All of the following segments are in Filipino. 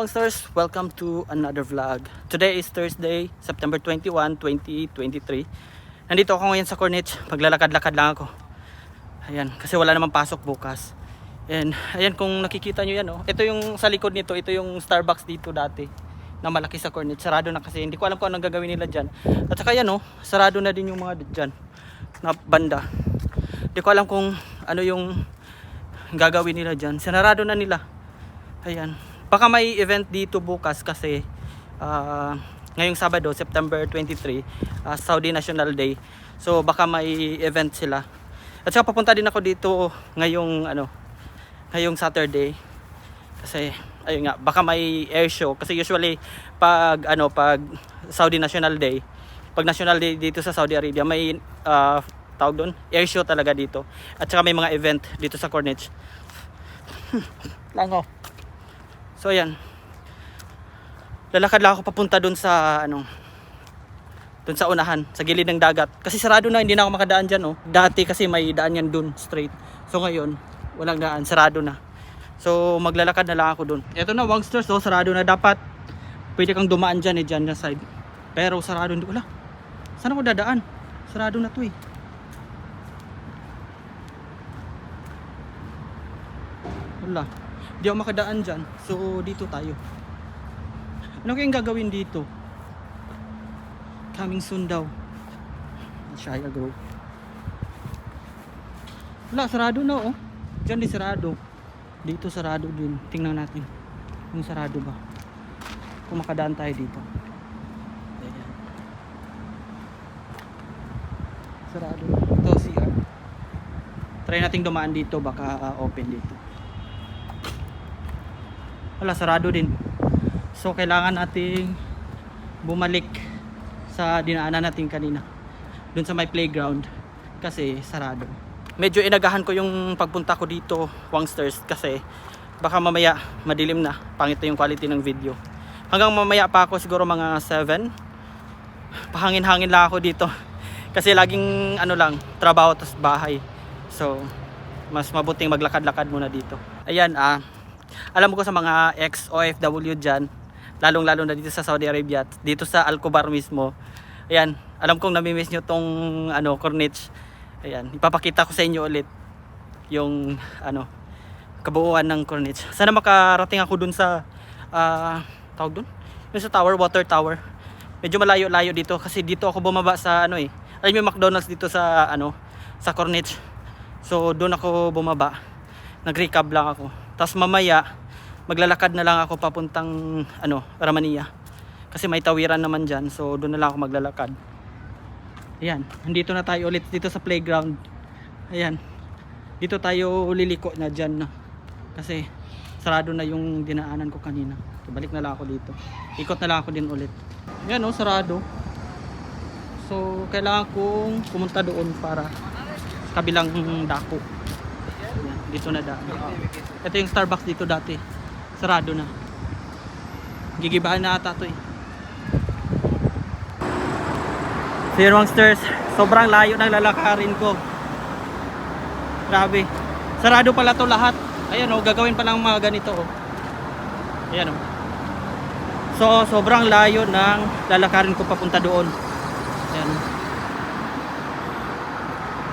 Wangsters, welcome to another vlog. Today is Thursday, September 21, 2023. Nandito ako ngayon sa Corniche, maglalakad-lakad lang ako. Ayan, kasi wala namang pasok bukas. And ayan, kung nakikita nyo yan, oh. Ito yung sa likod nito, ito yung Starbucks dito dati na malaki sa Corniche. Sarado na kasi, hindi ko alam kung anong gagawin nila dyan. At saka yan, oh, sarado na din yung mga dyan na banda. Hindi ko alam kung ano yung gagawin nila dyan. Sinarado na nila. Ayan, baka may event dito bukas kasi ngayong Sabado, September 23, Saudi National Day. So baka may event sila. At saka papunta din ako dito ngayong Saturday. Kasi ayun nga, baka may air show kasi usually pag Saudi National Day, pag National Day dito sa Saudi Arabia, may tawag doon, air show talaga dito. At saka may mga event dito sa Corniche. Lango. So ayan, lalakad lang ako papunta dun sa dun sa unahan, sa gilid ng dagat. Kasi sarado na, hindi na ako makadaan dyan, oh. Dati kasi may daan yan dun, straight. So ngayon, walang daan, sarado na. So maglalakad na lang ako dun. Eto na, Wangsters, oh, sarado na. Dapat pwede kang dumaan dyan, dyan na side. Pero sarado, hindi, wala. Saan ako dadaan? Sarado na to, eh. Wala. Hindi ako makadaan dyan. So dito tayo. Ano kayang gagawin dito? Coming soon daw. Shaya Grove. Wala, sarado na, oh. Dyan din sarado. Dito sarado din. Tingnan natin yung sarado ba. Kung makadaan tayo dito. Ayan. Sarado. Ito CR. Try nating dumaan dito. Baka open dito. Wala, sarado din. So kailangan nating bumalik sa dinaanan natin kanina, dun sa may playground, kasi sarado. Medyo inagahan ko yung pagpunta ko dito, Wangsters, kasi baka mamaya madilim na, pangit na yung quality ng video. Hanggang mamaya pa ako, siguro mga 7. Pahangin-hangin lang ako dito kasi laging trabaho tas bahay. So mas mabuting maglakad-lakad muna dito. Ayan, alam ko sa mga ex-OFW dyan, lalong-lalo na dito sa Saudi Arabia, dito sa Al-Khobar mismo. Ayan, alam kong namimiss nyo tong Corniche. Ayan, ipapakita ko sa inyo ulit yung kabuuan ng Corniche. Sana makarating ako dun sa tawag dun? Yung sa tower, water tower. Medyo malayo-layo dito kasi dito ako bumaba sa alam yung McDonald's dito sa sa Corniche. So doon ako bumaba. Nag-recap lang ako. Tapos mamaya maglalakad na lang ako papuntang Ramania. Kasi may tawiran naman dyan. So doon na lang ako maglalakad. Ayan, nandito na tayo ulit dito sa playground. Ayan, dito tayo liliko na dyan na. Kasi sarado na yung dinaanan ko kanina. So, balik na lang ako dito. Ikot na lang ako din ulit. Ayan, oh, sarado. So kailangan kong pumunta doon para sa kabilang dako. Ayan, dito na daan. Ito yung Starbucks dito dati. Sarado na. Gigibaan na ata ito, eh. So yun, Wangsters, sobrang layo ng lalakarin ko. Grabe. Sarado pala to lahat. Ayan, oh, gagawin pa lang mga ganito, oh. Ayan, oh. So sobrang layo ng lalakarin ko papunta doon. Ayan.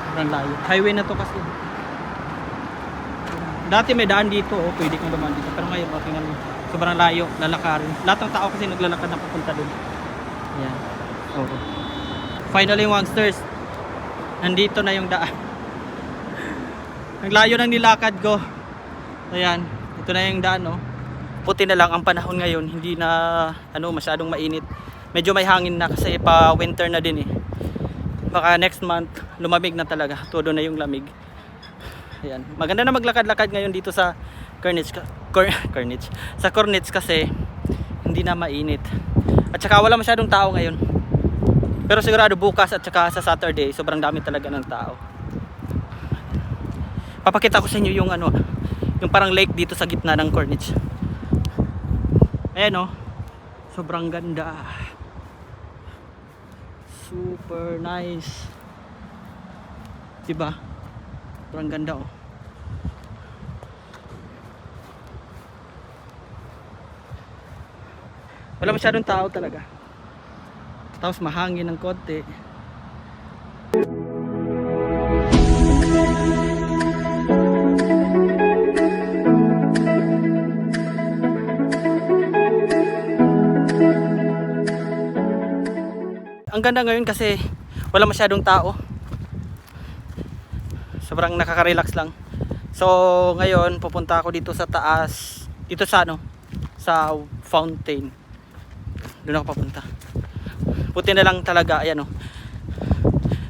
Sobrang layo. Highway na to kasi. Dati may daan dito, oh, pwede kang dumaan dito. Pero ngayon, tingnan mo, sobrang layo, lalakarin. Lahat ng tao kasi naglalakad na papunta doon. Ayan. Oo. Finally, Wangsters, nandito na yung daan. Ang layo ng nilakad ko. Ayan, ito na yung daan, oh. Puti na lang ang panahon ngayon, hindi na masyadong mainit. Medyo may hangin na kasi pa winter na din, eh. Baka next month lumamig na talaga, todo na yung lamig. Ayan. Maganda na maglakad-lakad ngayon dito sa Corniche, sa Corniche kasi hindi na mainit. At saka wala masyadong tao ngayon. Pero sigurado bukas at saka sa Saturday, sobrang dami talaga ng tao. Papakita ko sa inyo yung yung parang lake dito sa gitna ng Corniche. Ayan, oh. Sobrang ganda. Super nice. Diba? Sobrang ganda, oh. Wala masyadong tao talaga. Tapos mahangin ng konti. Ang ganda ngayon kasi wala masyadong tao. Sobrang nakaka-relax lang. So ngayon pupunta ako dito sa taas, dito sa ano, sa fountain. Doon ako papunta. Buti na lang talaga, ayan oh.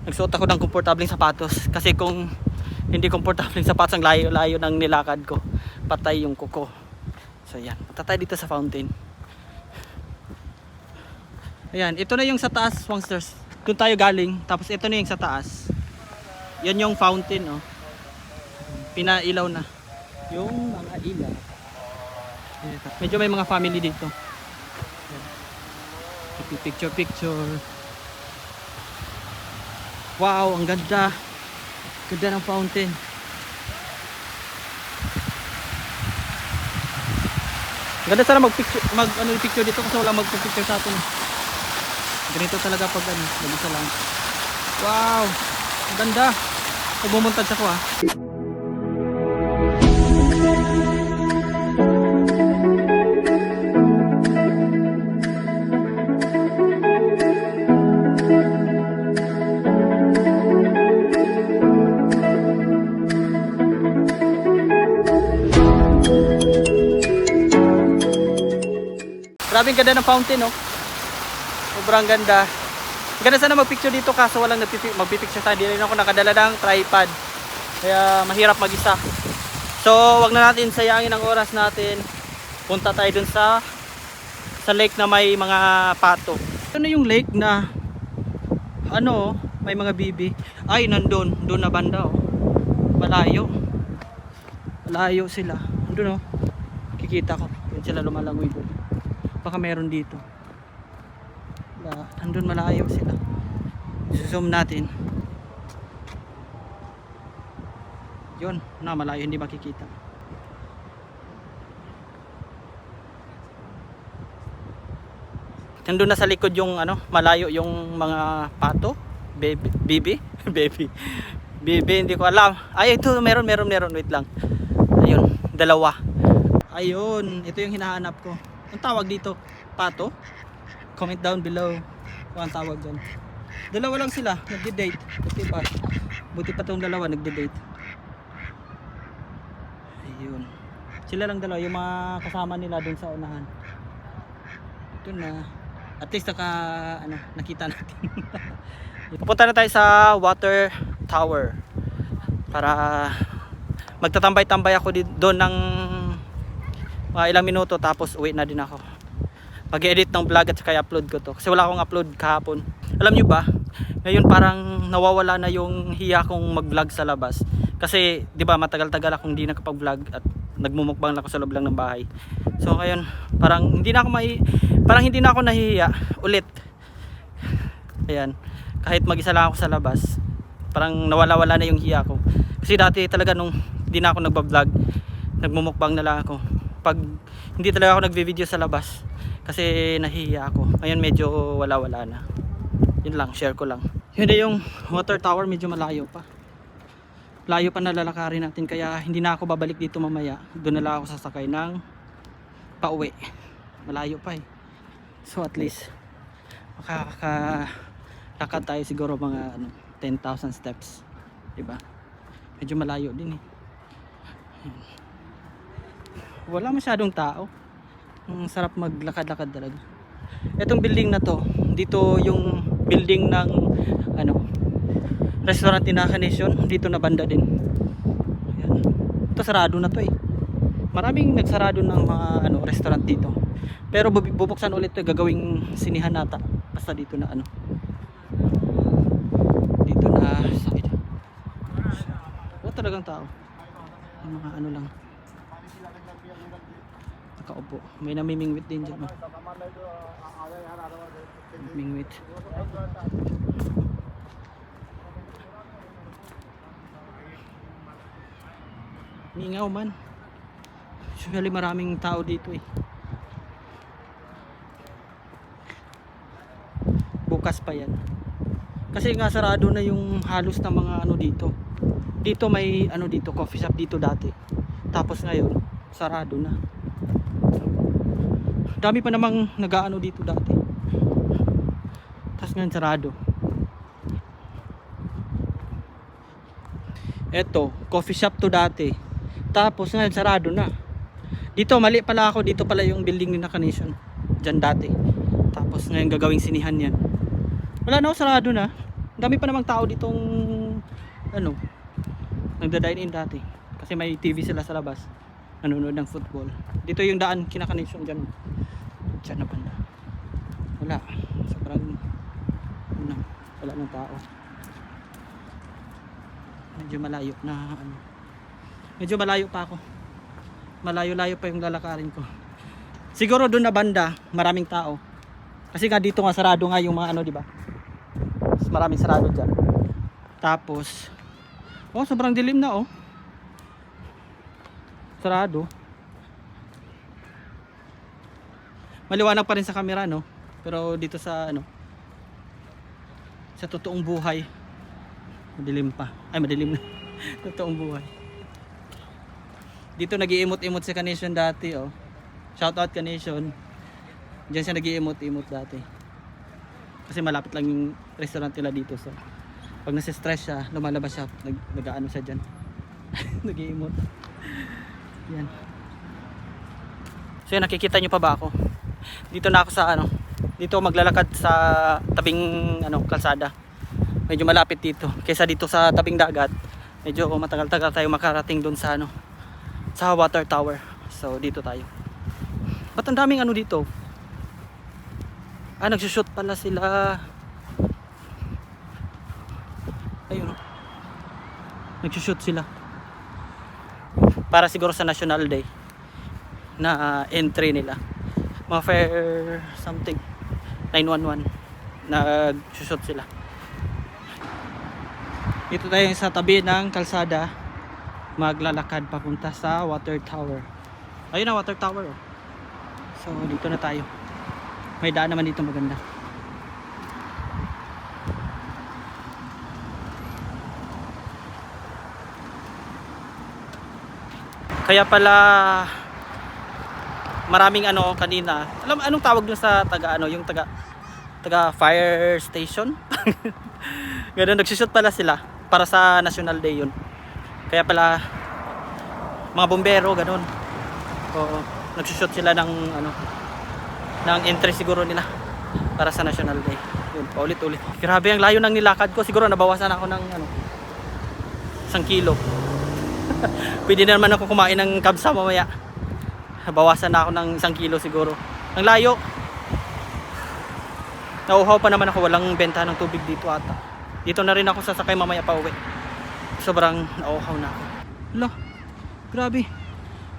Nagsuot ako ng komportableng sapatos kasi kung hindi komportableng sapatos, ang layo-layo ng nilakad ko, patay yung kuko. So ayan, punta tayo dito sa fountain. Ayan, ito na yung sa taas, Swangsters. Doon tayo galing, tapos ito na yung sa taas. Yan yung fountain, oh. Pinailaw na. Yung mga ilaw. Medyo may mga family dito. Picture. Wow, ang ganda. Ganda ng fountain. Ganda sana mag-picture dito kasi wala magpipicture sa atin. Ganito talaga pag mag-isa lang. Wow! Ang ganda! Pagmumontage ako ha. Grabe ang ganda ng fountain, no? Sobrang ganda. Ganda sana magpicture dito kaso walang magpipicture tayo. Hindi rin ako nakadala ng tripod. Kaya mahirap mag-isa. So, wag na natin sayangin ang oras natin. Punta tayo dun sa lake na may mga pato. Ito na yung lake na ano, may mga bibi. Ay, nandun. Doon na banda, oh. Malayo. Malayo sila. Nandun, oh. Kikita ko. Yan sila lumalangoy doon. Baka meron dito. Nandun malayo sila. Zoom natin. Yun, na malayo, hindi makikita. Nandun na sa likod yung ano, malayo yung mga pato. Bibi. Bibi, hindi ko alam. Ay, ito meron, wait lang. Ayun, dalawa. Ayun, ito yung hinahanap ko. Ang tawag dito, pato? Comment down below kung ang tawag dyan. Dalawa lang sila, nagde-date. Buti pa itong dalawa, nagde-date. Ayun. Sila lang dalawa, yung mga kasama nila dun sa unahan. Ito na. At least nakita natin. Pupunta na tayo sa water tower. Para magtatambay-tambay ako doon ng ilang minuto tapos uwi na din ako. Mag-edit ng vlog at saka upload ko to kasi wala akong upload kahapon. Alam nyo ba, ngayon parang nawawala na yung hiya kong mag-vlog sa labas kasi di ba matagal-tagal akong hindi nakapag-vlog at nagmumukbang lang ako sa loob lang ng bahay. So ngayon parang hindi na ako nahihiya ulit. Ayan, kahit mag-isa lang ako sa labas parang nawala-wala na yung hiya ko kasi dati talaga nung hindi na ako nagba-vlog, nagmumukbang na lang ako pag hindi talaga ako nagvi-video sa labas kasi nahihiya ako. Ngayon medyo wala-wala na. Yun lang, share ko lang. Yun na yung water tower, medyo malayo pa. Layo pa na lalakarin natin kaya hindi na ako babalik dito mamaya. Doon na lang ako sasakay ng pauwi. Malayo pa eh. So at least makakakad tayo siguro mga 10,000 steps. Diba? Medyo malayo din eh. Wala masyadong tao. Ang sarap maglakad-lakad talaga. Etong building na to, dito yung building ng restaurant ni Naka Nation, dito na banda din. Ayan. Ito sarado na to eh. Maraming nagsarado ng mga restaurant dito. Pero bubuksan ulit to, gagawing sinihan nata. Basta dito na dito na side. Wala talagang tao. Yung mga lang. Nakaupo. May namimingwit din dyan. Mingwit. Mingaw man. Usually maraming tao dito eh. bukas pa yan. Kasi nga sarado na yung halos na mga ano dito. Dito may ano dito, coffee shop dito dati. Tapos ngayon, sarado na. Dami pa namang nag-aano dito dati. Tapos ngayon sarado. Eto, coffee shop to dati. Tapos ngayon sarado na. Dito mali pala ako, dito pala yung building ni Nakanisyon. Diyan dati. Tapos ngayon gagawing sinihan yan. Wala na, sarado na. Dami pa namang tao ditong ano, nagda-dine in dati. Kasi may TV sila sa labas. Nanonood ng football. Dito yung daan kina Nakanisyon diyan. Diyan na banda. Wala. Sobrang ano, wala ng tao. Medyo malayo na ano. Medyo malayo pa ako. Malayo-layo pa yung lalakarin ko. Siguro doon na banda, maraming tao. Kasi nga dito nga sarado nga yung mga ano, di ba? Maraming sarado diyan. Tapos oh, sobrang dilim na oh. Sarado. Maliwanag pa rin sa camera, no? Pero dito sa ano, sa totoong buhay, madilim pa. Ay, madilim na. Totoong buhay. Dito nag-iimot-imot si Kanation dati, oh. Shoutout Kanation. Diyan siya nag-iimot-imot dati. Kasi malapit lang yung restaurant nila dito. So, pag nasa-stress siya, lumalabas siya. Nag-ano siya dyan. Nag-iimot. Yan. So, yun, nakikita nyo pa ba ako? Dito na ako sa ano. Dito maglalakad sa tabing ano, kalsada. Medyo malapit dito. Kaysa dito sa tabing dagat, medyo matagal-tagal tayo makarating doon sa ano, sa water tower. So dito tayo. Ba't ang daming ano dito? Ah, nagsushoot pala sila. Ayun. Nagsushoot sila. Para siguro sa National Day na entry nila. Mga fair something 911 nagsushoot sila. Dito tayo sa tabi ng kalsada, maglalakad papunta sa water tower. Ayun na, water tower, oh. So dito na tayo. May daan naman dito maganda. Kaya pala maraming ano kanina. Alam anong tawag dun sa taga ano, yung taga fire station? Ganun, nagsushoot pala sila para sa National Day yun. Kaya pala mga bombero ganun. Oo, nagsushoot sila ng ano, ng entry siguro nila para sa National Day. Yun, paulit-ulit. Grabe ang layo ng nilakad ko. Siguro nabawasan ako ng ano, 1 kilo. Pwede na naman ako kumain ng kabsa mamaya. Bawasan na ako ng 1 kilo siguro. Ang layo. Nauuhaw pa naman ako, walang benta ng tubig dito ata. Dito na rin ako sasakay mamaya pa uwi. Sobrang nauuhaw na ako. Hala, grabe.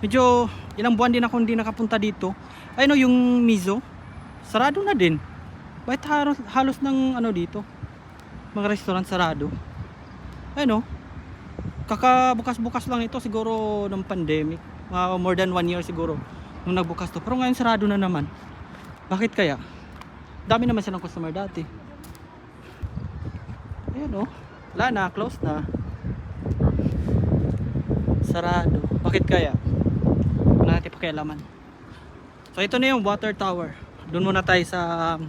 Medyo ilang buwan din ako hindi nakapunta dito. Ay no, yung Mizo, sarado na din. Bakit halos ng ano dito? Mga restaurant sarado. Ay no, kakabukas-bukas lang ito siguro ng pandemic. More than 1 year siguro nung nagbukas to. Pero ngayon sarado na naman. Bakit kaya? Dami naman silang customer dati. Ayan oh. Wala na, close na. Sarado. Bakit kaya? Wala natin pakialaman. So ito na yung water tower. Doon muna tayo sa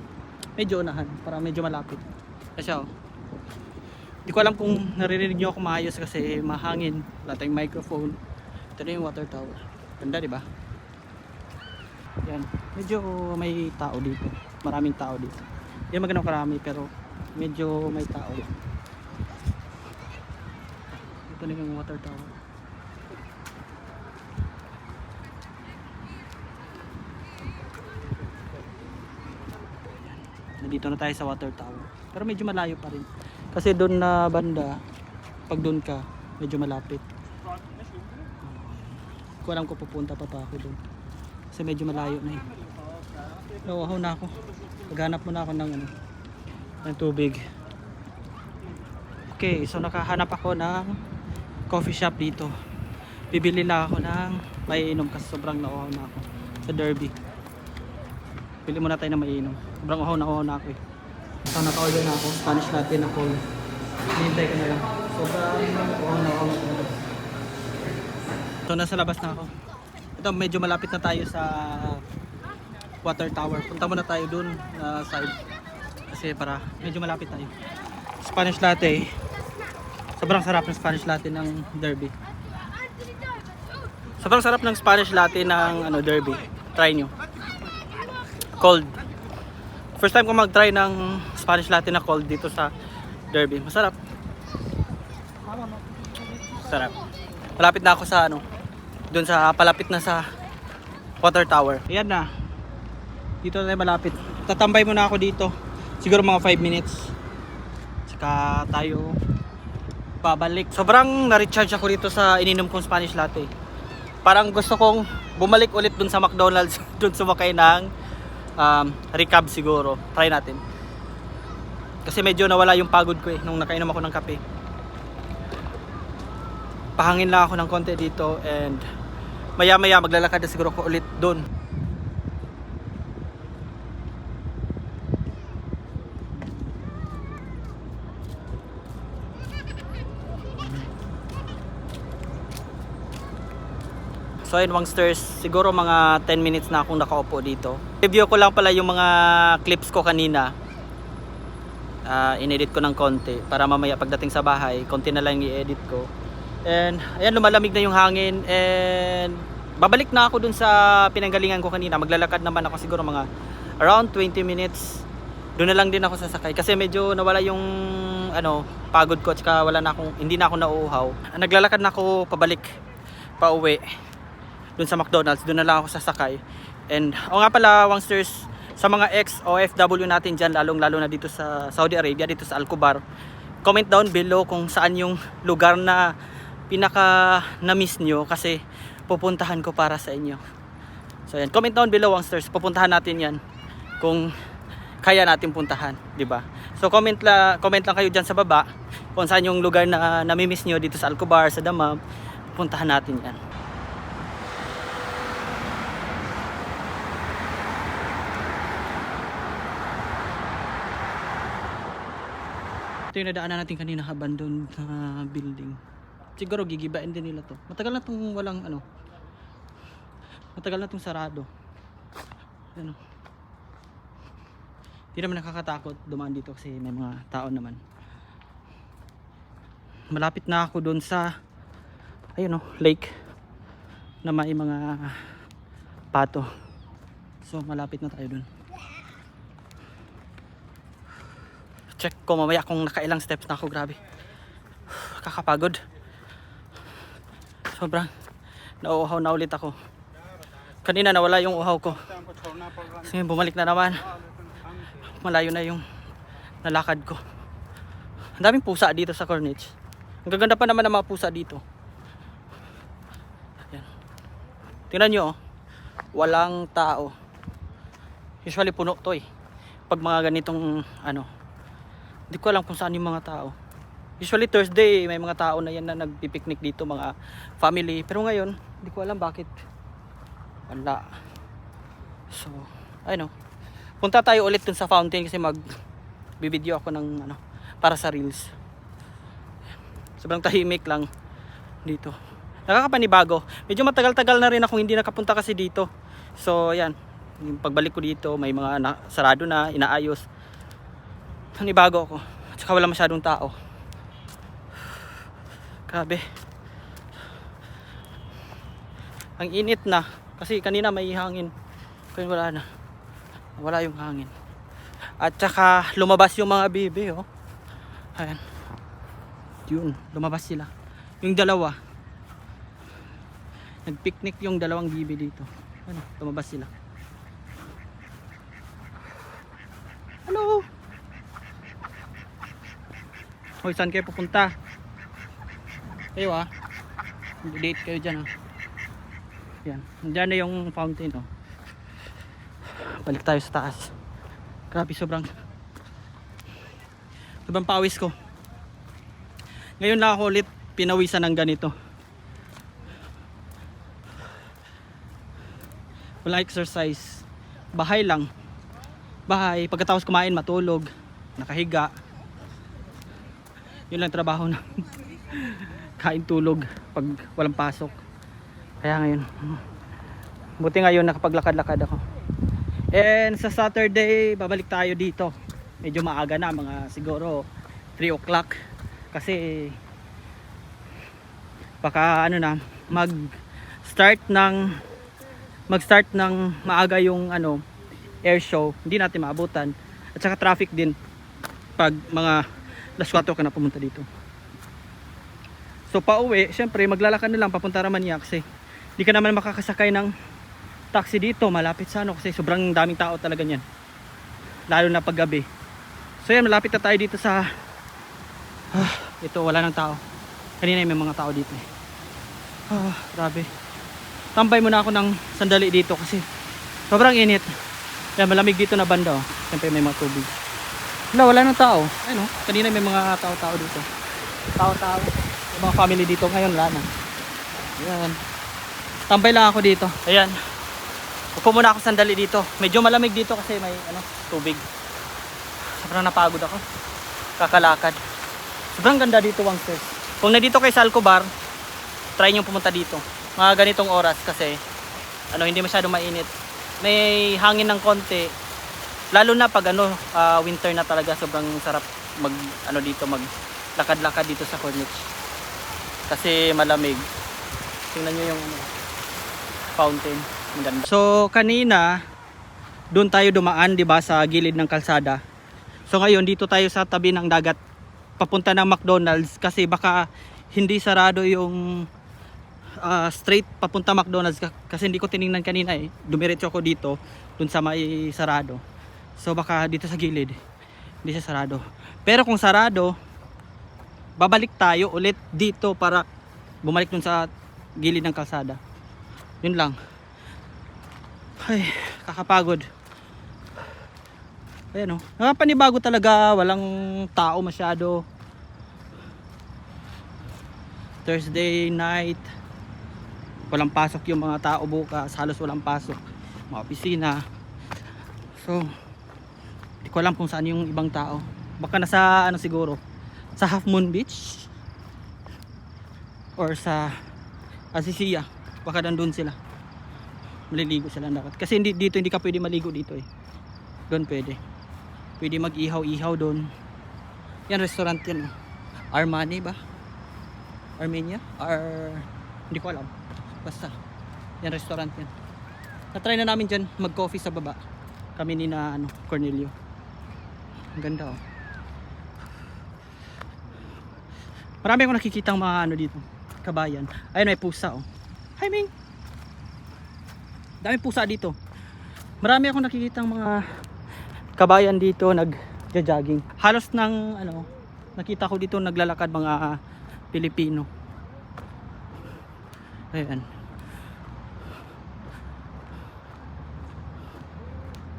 medyo unahan para medyo malapit. Kasi oh. Hindi ko alam kung naririnig nyo ako maayos kasi mahangin. Wala tayong microphone. Ito na yung water tower. Ganda, di ba? Yan. Medyo may tao dito. Maraming tao dito. Hindi magandang karami pero medyo may tao. Ito na yung water tower. Nandito na tayo sa water tower. Pero medyo malayo pa rin. Kasi doon na banda, pag doon ka, medyo malapit. Kung alam ko pupunta pa ako doon. Kasi medyo malayo na eh. Nauuhaw na ako. Maghanap muna ako ng, ano, ng tubig. Okay, so nakahanap ako ng coffee shop dito. Bibili lang ako ng maiinom kasi sobrang nauuhaw na ako sa Derby. Bili muna tayo ng maiinom. Sobrang uhaw na ako eh. So naka-order na ako, Spanish latte na cold. Hinihintay ko na lang. Sobrang So nasa labas na ako. Ito medyo malapit na tayo sa water tower. Punta muna tayo dun side. Kasi para medyo malapit tayo. Spanish latte. Sobrang sarap ng Spanish latte ng Derby. Sobrang sarap ng Spanish latte ng Derby. Try nyo. Cold. First time ko mag-try ng Spanish latte na cold dito sa Derby. Masarap. Sarap. Malapit na ako sa doon sa palapit na sa water tower. Ayan na. Dito na tayo malapit. Tatambay muna ako dito. Siguro mga 5 minutes. Saka tayo babalik. Sobrang na-recharge ako dito sa ininom kong Spanish latte. Parang gusto kong bumalik ulit dun sa McDonald's. Dun sumakay ng recab siguro. Try natin. Kasi medyo nawala yung pagod ko nung nakainom ako ng kape. Pahangin lang ako ng konti dito and maya maya maglalakad na siguro ko ulit dun. So ayun Wangsters, siguro mga 10 minutes na akong nakaupo dito. Review ko lang pala yung mga clips ko kanina. Inedit ko ng konti para mamaya pagdating sa bahay, konti na lang i-edit ko. And ayan, lumalamig na yung hangin and babalik na ako dun sa pinanggalingan ko kanina. Maglalakad naman ako siguro mga around 20 minutes. Doon na lang din ako sasakay kasi medyo nawala yung pagod ko at saka hindi na ako nauuhaw. Naglalakad na ako pabalik, pauwi. Dun sa McDonald's, doon na lang ako sasakay. And nga pala Wangsters, sa mga ex-OFW natin dyan, lalong-lalo na dito sa Saudi Arabia, dito sa Al-Kubar, comment down below kung saan yung lugar na pinaka na-miss nyo kasi pupuntahan ko para sa inyo. So yan, comment down below Wangsters, pupuntahan natin yan kung kaya natin puntahan, di ba? So comment lang kayo dyan sa baba kung saan yung lugar na nami-miss nyo dito sa Al-Kubar, sa Dammam, puntahan natin yan. Ito yung nadaanan natin kanina, abandoned na building. Siguro gigibain din nila to. Matagal na tong matagal na tong sarado. Hindi naman nakakatakot dumaan dito kasi may mga tao naman. Malapit na ako doon sa lake na may mga pato. So malapit na tayo doon. Check ko mamaya kung nakailang steps na ako. Grabe, kakapagod. Sobrang nauuhaw na ulit ako. Kanina nawala yung uhaw ko. Kasi bumalik na naman. Malayo na yung nalakad ko. Ang daming pusa dito sa Corniche. Ang gaganda pa naman ng mga pusa dito. Ayan. Tingnan nyo, walang tao. Usually puno to pag mga ganitong hindi ko alam kung saan yung mga tao. Usually Thursday may mga tao na yan na nagpipiknik dito, mga family. Pero ngayon, hindi ko alam bakit. Wala. So, punta tayo ulit dun sa fountain kasi magbibideo ako ng para sa reels. Sobrang tahimik lang dito. Nakakapanibago. Medyo matagal-tagal na rin ako hindi nakapunta kasi dito. So, ayan. Yung pagbalik ko dito, may mga sarado na, inaayos. Nanibago ako. At saka wala masyadong tao. Grabe. Ang init na. Kasi kanina may hangin. Kaya wala na. Wala yung hangin. At saka lumabas yung mga bibi. Ayan. Yun. Lumabas sila. Yung dalawa. Nagpiknik yung dalawang bibi dito. Lumabas sila. Hello. Hoy, saan kayo pupunta? Kayo date kayo dyan Yan. Diyan na yung fountain Balik tayo sa taas. Grabe, sobrang pawis ko. Ngayon lang ako ulit pinawisan ng ganito. Walang exercise. Bahay lang. Bahay. Pagkatapos kumain, matulog. nakahiga. Yun lang trabaho na. Kain, tulog pag walang pasok. Kaya ngayon, buti ngayon nakapaglakad-lakad ako. And sa Saturday babalik tayo dito. Medyo maaga na, mga siguro 3 o'clock, kasi baka ano na, mag-start ng maaga yung ano, air show. Hindi natin maabutan. At saka traffic din pag mga alas 4 ka na pumunta dito. So pauwi, syempre maglalakad na lang papunta Ramania, kasi hindi ka naman makakasakay ng taxi dito malapit sa ano, kasi sobrang daming tao talaga niyan, lalo na pag gabi. So yan, malapit na tayo dito sa ito, wala nang tao. Kanina may mga tao dito. Grabe. Tambay muna ako ng sandali dito kasi sobrang init. Yan, malamig dito na banda, oh. Siyempre may mga tubig. Wala nang tao. Ayun, oh. Kanina may mga tao-tao dito. Tao-tao. May mga family dito. Ngayon wala na. Ayan. Tambay lang ako dito. Ayan. Upo muna ako sandali dito. Medyo malamig dito kasi may ano, tubig. Sobrang napagod ako. Kakalakad. Sobrang ganda dito, Wangsters. Kung nandito kay Salcobar, try nyo pumunta dito. Mga ganitong oras kasi ano, hindi masyado mainit. May hangin ng konti. Lalo na pag ano, winter na talaga, sobrang sarap mag ano dito, mag lakad-lakad dito sa Corniche. Kasi malamig. Tingnan nyo yung fountain. Ang ganda. So kanina doon tayo dumaan, 'di ba, sa gilid ng kalsada. So ngayon dito tayo sa tabi ng dagat papunta ng McDonald's, kasi baka hindi sarado yung straight papunta McDonald's, kasi hindi ko tiningnan kanina eh. Dumiretso ako dito dun sa may sarado. So baka dito sa gilid hindi siya sarado. Pero kung sarado, babalik tayo ulit dito para bumalik dun sa gilid ng kalsada. Yun lang. Ay, kakapagod. Ayan, oh. Nakapanibago talaga, walang tao masyado. Thursday night, walang pasok yung mga tao bukas, halos walang pasok mga opisina. So hindi ko alam kung saan yung ibang tao. Baka nasa ano siguro, sa Half Moon Beach or sa Asisia. Baka nandun sila, maliligo sila dapat. Kasi dito hindi ka pwede maligo dito eh. Doon pwede mag-ihaw-ihaw doon. Yan, restaurant yan, oh. Armani ba? Armenia? Hindi ko alam. Basta yan, restaurant yan. Na-try na namin dyan mag-coffee sa baba. Kami ni na Cornelio. Ang ganda, oh. Marami akong nakikitang mga ano dito, kabayan. Ayun, may pusa, oh. Hi, Ming. Dami pusa dito. Marami akong nakikitang mga kabayan dito nag-jogging. Halos ng ano, nakita ko dito naglalakad mga Pilipino. Ayan.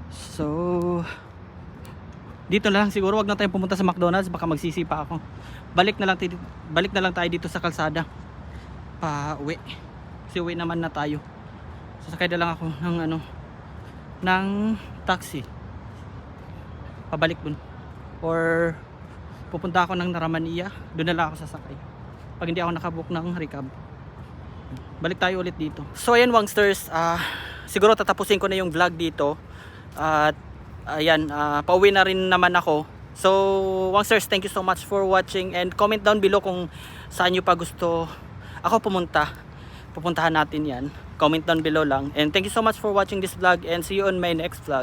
So dito na lang siguro, wag na tayong pumunta sa McDonald's, baka magsisipa ako. Balik na lang tayo dito sa kalsada. Pa-uwi. Kasi uwi naman na tayo. Sasakay na lang ako ng ng taxi pabalik dun, or pupunta ako ng Ramania, dun na lang ako sasakay pag hindi ako nakabook ng recab. Balik tayo ulit dito. So ayan, Wangsters, siguro tatapusin ko na yung vlog dito at ayan, pauwi na rin naman ako. So Wangsters, thank you so much for watching, and comment down below kung saan nyo pa gusto ako pupuntahan natin yan. Comment down below lang, and thank you so much for watching this vlog, and see you on my next vlog.